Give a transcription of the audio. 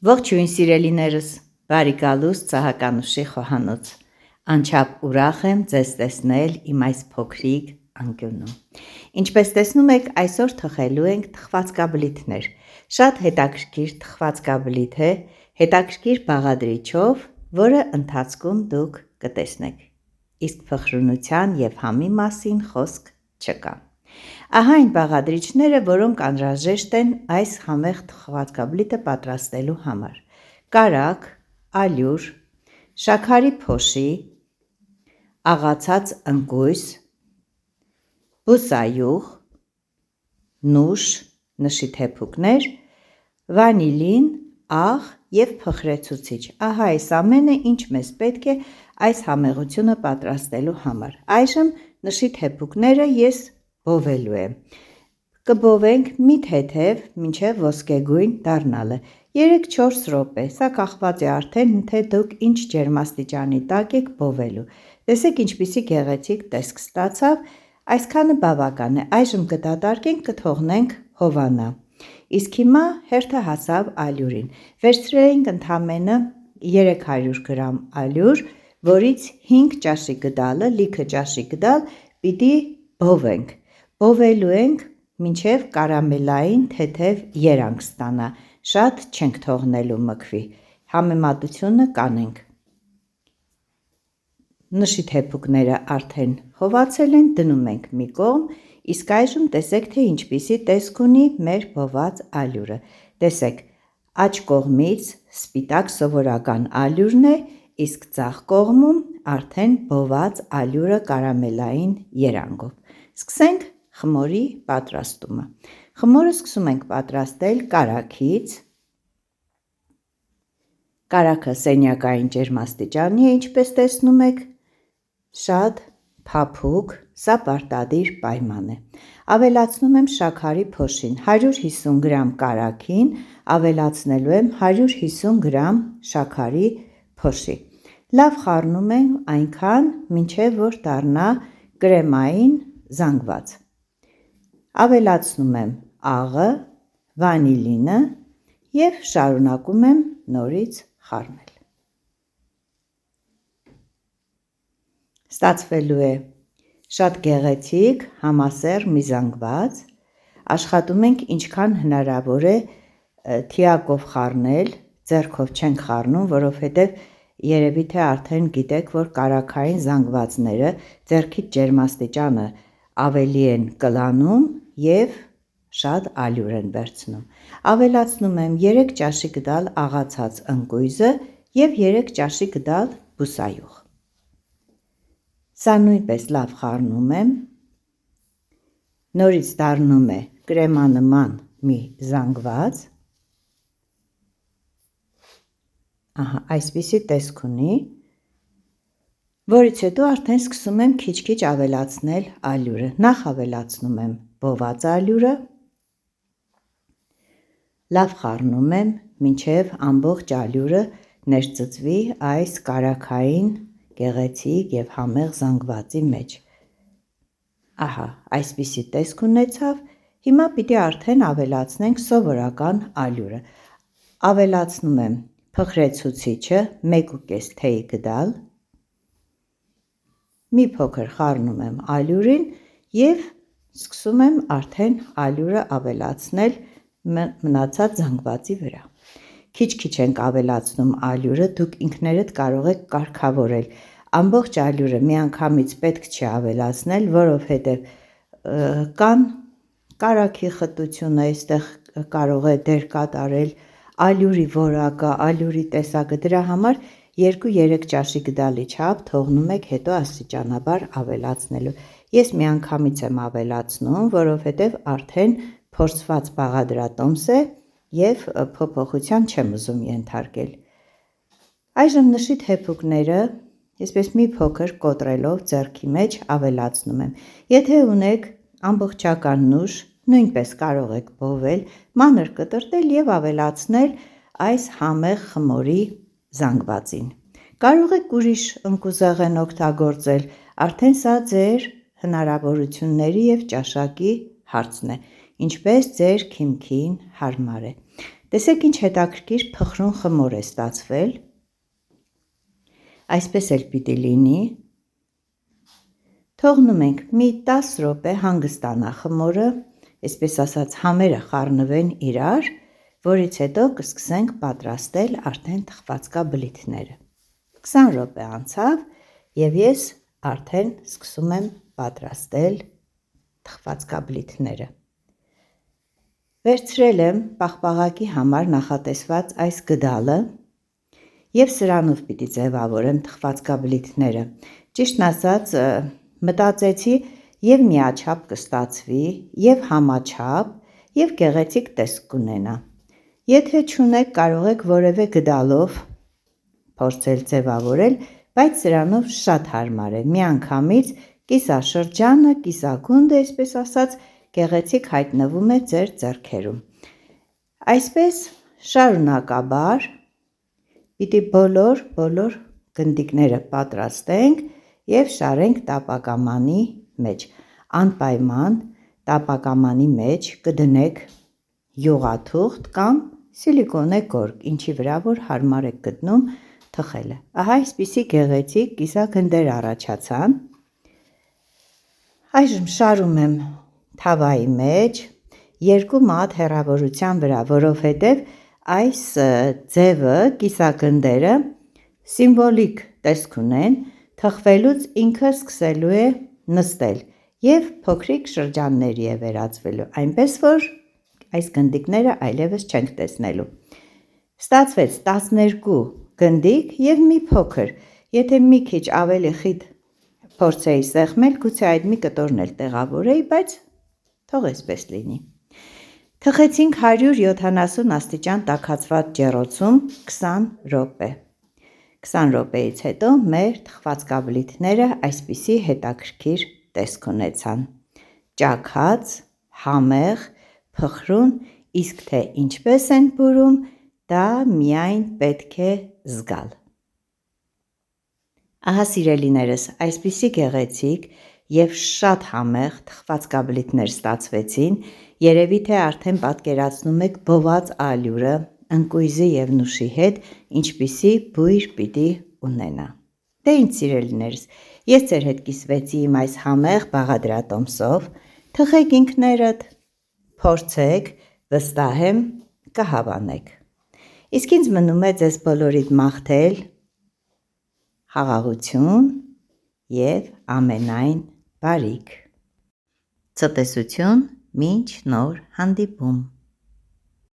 Ողջույն սիրելիներս, բարի գալուս Ծահականուշի խոհանոց, անչափ ուրախ եմ ձեզ տեսնել իմ այս փոքրիկ անկյունում։ Ինչպես տեսնում եք, այսօր թխելու ենք թխվածքաբլիթներ, շատ հետաքրքիր թխվածքաբլիթ է, հետաքրքիր բաղադրիչով, որը ընթացքում դուք կտեսնեք, իսկ փխրունության և համի մասին խոսք չկա։ Ահա այն բաղադրիչները, որոնք անհրաժեշտ են այս համեղ թխվածքաբլիթը պատրաստելու համար. կարագ, ալյուր, շաքարի փոշի, աղացած ընկույզ, բուսայուղ, նուշ, նշի թեփուկներ, վանիլին, աղ և փխրեցուցիչ։ Ահա այս ամենը, ինչ մեզ պետք է այս համեղությունը պատրաստելու համար։ Այժմ նշի թեփուկները ես բովելու եմ։ Կբովենք մի թեթև մինչև ոսկեգույն դառնալը 3-4 րոպե, սա կախված է արդեն թե դուք ինչ ջերմաստիճանի տակ եք բովելու։ Տեսեք ինչպիսի գեղեցիկ տեսք ստացավ, այսքանը բավական է, այժմ կդատարկենք, կթողնենք հովանա։ Իսկ հիմա հերթը հասավ ալյուրին, վերցրենք ընդամենը 300 գրամ ալյուր, որից 5 ճաշի գդալը, լիքը ճաշի գդալ պիտի բովենք։ Բովելու ենք մինչև կարամելային թեթև երանգ ստանա, շատ չենք թողնելու մքվի, համեմատությունը կանենք։ Նշի թեփուկները արդեն հովացել են, դնում ենք մի կողմ, իսկ այժմ տեսեք, թե ինչպիսի տեսք ունի մեր բոված ալյուրը։ Տեսեք, աջ կողմից սպիտակ սովորական ալյուրն է, իսկ ձախ կողմում արդեն բոված ալյուրը կարամելային երանգով։ Սկսենք խմորի պատրաստումը։ Խմորը սկսում ենք պատրաստել կարագից։ Կարագը սենյակային ջերմաստիճանի է, ինչպես տեսնում եք, շատ փափուկ, սա պարտադիր պայման է։ Ավելացնում եմ շաքարի փոշին, 150 գրամ կարագին ավելացնելու եմ 150 գրամ շաքարի փոշի։ Լավ խառնում եմ այնքան, մինչև որ դառնա կրեմային զանգված։ Ավելացնում եմ աղը, վանիլինը և շարունակում եմ նորից խառնել։ Ստացվելու է շատ գեղեցիկ, համասեռ մի զանգված։ Աշխատում ենք ինչքան հնարավոր է թիակով խառնել, ձեռքով չենք խառնում, որովհետև երևի թե արդեն գիտեք, որ կարագային զանգվածները ձեռքից ջերմաստիճանը ավելի են կլանում և շատ ալյուր են վերցնում։ Ավելացնում եմ 3 ճաշի գդալ աղացած ընկույզը և 3 ճաշի գդալ բուսայուղ։ Սա նույնպես լավ խառնում եմ։ Նորից դառնում է կրեմանման մի զանգված։ Ահա այսպիսի տեսք ունի, որից հետո արդեն սկսում եմ քիչ-քիչ ավելացնել ալյուրը։ Նախ ավելացնում եմ բոված ալյուրը, լավ խառնում եմ, մինչև ամբողջ ալյուրը ներծծվի այս կարագային գեղեցիկ և համեղ զանգվածի մեջ։ Ահա այսպիսի տեսք ունեցավ, հիմա պիտի արդեն ավելացնենք սովորական ալյուրը։ Ավելացնում եմ փխրեցուցիչը 1.5 թեյ գդալ, մի փոքր խառնում եմ ալյուրին և սկսում եմ արդեն ալյուրը ավելացնել մնացած զանգվածի վրա։ Քիչ-քիչ ենք ավելացնում ալյուրը, դուք ինքներդ կարող եք կարգավորել։ Ամբողջ ալյուրը միանգամից պետք չի ավելացնել, որովհետև կան կարագի խտությունը, այստեղ կարող է դեր կատարել ալյուրի որակը, ալյուրի տեսակը, դրա համար 2-3 ճաշի գդալի չափ թողնում եք, հետո աստիճանաբար ավելացնելու։ Ես միանգամից եմ ավելացնում, որովհետև արդեն փորձված բաղադրատոմս է և փոփոխության չեմ ուզում ենթարկել։ Այժմ նշի թեփուկները այսպես մի փոքր կոտրելով ձեռքի մեջ ավելացնում եմ։ Եթե ունեք ամբողջական նուշ, նույնպես կարող եք բովել, մանր կտրատել և ավելացնել այս համեղ խմորի զանգվածին։ Կարող եք ուրիշ ընկուզեղեն օգտագործել, արդեն սա ձեր հնարավորությունների և ճաշակի հարցն է, ինչպես ձեր քիմքին հարմար է։ Տեսեք ինչ հետաքրքիր փխրուն խմոր է ստացվել։ Այսպես էլ պիտի լինի։ Թողնում ենք մի 10 րոպե հանգստանա խմորը, այսպես ասած համերը խառնվեն իրար, որից հետո կսկսենք պատրաստել արդեն թխվածքա բլիթները։ 20 րոպե անցավ և ես արդեն սկսում եմ պատրաստել թխվածքա բլիթները։ Վերցրել եմ պաղպաղակի համար նախատեսված այս գդալը և սրանով պիտի ձևավորեմ թխվածքա բլիթները։ Ճիշտն ասած, մտածեցի և միաչափ կստացվի, և համաչափ, և գեղեցիկ տեսք կունենա։ Եթե չունեք, կարող եք որևէ գդալով փորձել ձևավորել, բայց սրանով շատ հարմար է։ Միանգամից կիսաշրջանը, կիսագունդը, այսպես ասած, գեղեցիկ հայտնվում է ձեր ձեռքերում։ Այսպես շարունակաբար պիտի բոլոր գնդիկները պատրաստենք և շարենք տապակամանի մեջ։ Անպայման տապակամանի մեջ կդնեք յուղաթուղթ կամ սիլիկոնե գորգ, ինչի վրա որ հարմար եք գտնում թխելը։ Ահա այսպիսի գեղեցիկ կիսագնդեր առաջացան։ Այժմ շարում եմ թավայի մեջ 2 մատ հեռավորության վրա, որովհետև այս ձևը, կիսագնդերը սիմվոլիկ տեսք ունեն, թխվելուց ինքը սկսելու է նստել և փոքրիկ շրջանների է վերածվելու, այնպես որ այս գնդիկները այլևս չենք տեսնելու։ Ստացվեց 12 գնդիկ և մի փոքր, եթե մի քիչ ավելի խիտ փորձեի սեղմել, գուցե այդ մի կտորն էլ տեղավորեի, բայց թող այսպես լինի։ Թխեցինք 170 աստիճան տաքացված ջեռոցում 20 րոպե։ 20 րոպեից հետո մեր թխվածքա բլիթները այսպիսի հետաքրքիր տեսք ունեցան։ Ճաքած, համեղ, փխրուն, իսկ թե ինչպես են բուրում, դա միայն պետք է զգալ։ Ահա սիրելիներս, այսպիսի գեղեցիկ և շատ համեղ թխվածքա բլիթներ ստացվեցին, երևի թե արդեն պատկերացնում եք բոված ալյուրը ընկույզի և նուշի հետ ինչպիսի բույր պիտի ունենա։ Դե ինչ սիրելիներս, ես ձեր հետ կիսվեցի իմ այս համեղ բաղադրատոմսով, թխեք ինքներդ, փորձեք, վստահ եմ կհավանեք։ Իսկ ինձ մնում է ձեզ բոլորիդ մաղթել խաղաղություն և ամենայն բարիք։ Ցտեսություն, մինչ նոր հանդիպում։